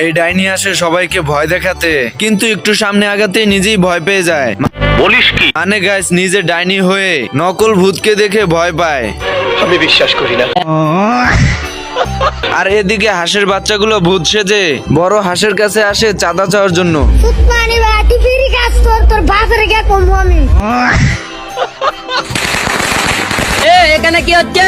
এই ডাইনি আসে সবাইকে ভয় দেখাতে, কিন্তু একটু সামনে আগাতে নিজেই ভয় পেয়ে যায়। বলিস কি? মানে গাইস, নিজে ডাইনি হয়ে নকল ভূতকে দেখে ভয় পায়। আমি বিশ্বাস করি না। আর এদিকে হাঁসের বাচ্চাগুলো ভূত সেজে বড় হাঁসের কাছে আসে চাঁদা চাওয়ার জন্য। এখানে কি হচ্ছে?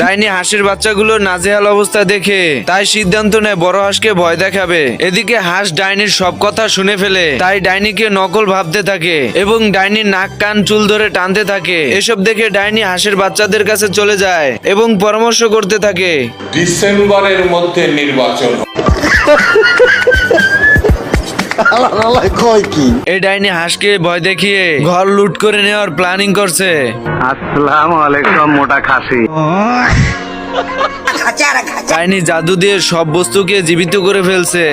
ডাইনি হাঁসের বাচ্চাগুলো নাজেহাল অবস্থা দেখে তাই সিদ্ধান্ত নেয় বড় হাঁসকে ভয় দেখাবে। এদিকে হাঁস ডাইনির সব কথা শুনে ফেলে, তাই ডাইনিকে নকল ভাবতে থাকে এবং ডাইনির নাক কান চুল ধরে টানতে থাকে। এসব দেখে ডাইনি হাঁসের বাচ্চাদের কাছে চলে যায় এবং পরামর্শ করতে থাকে। ডিসেম্বরের মধ্যে নির্বাচন। এই ডাইনি হাঁসকে ভয় দেখিয়ে ঘর লুট করে নেওয়ার প্ল্যানিং করছে। আসসালামু আলাইকুম মোটা খাসি। ডাইনি জাদু দিয়ে সব বস্তুকে জীবিত করে ফেলছে।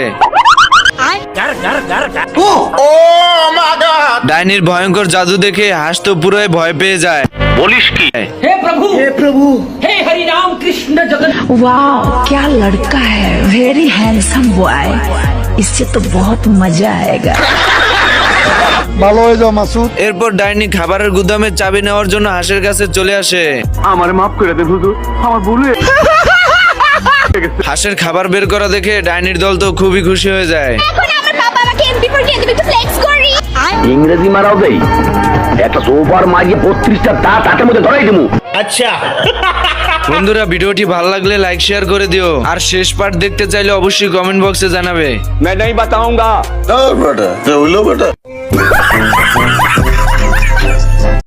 ডাইনির ভয়ঙ্কর জাদু দেখে হাঁস তো পুরোই ভয় পেয়ে যায়। বলিস কি? हे प्रभु हे हरि राम कृष्ण जगन। वाह क्या लड़का है, वेरी हैंडसम बॉय, इससे तो बहुत मजा आएगा। এরপর ডাইনি খাবারের গুদামের চাবি নেওয়ার জন্য হাঁসের কাছে চলে আসে। আমার মাফ করে দে হুজুর, আমার ভুল হয়ে হাঁসের খাবার বের করা দেখে ডাইনির দল তো খুবই খুশি হয়ে যায়। ইংরেজি মারাও দেই একটা সোফার মাঝে 32টা দাঁত হাতের মধ্যে ধরাই দেবো। বন্ধুরা, ভিডিওটি ভালো লাগলে লাইক শেয়ার করে দিও, আর শেষ পার্ট দেখতে চাইলে অবশ্যই কমেন্ট বক্সে জানাবে। मैं नहीं बताऊंगा। বেটা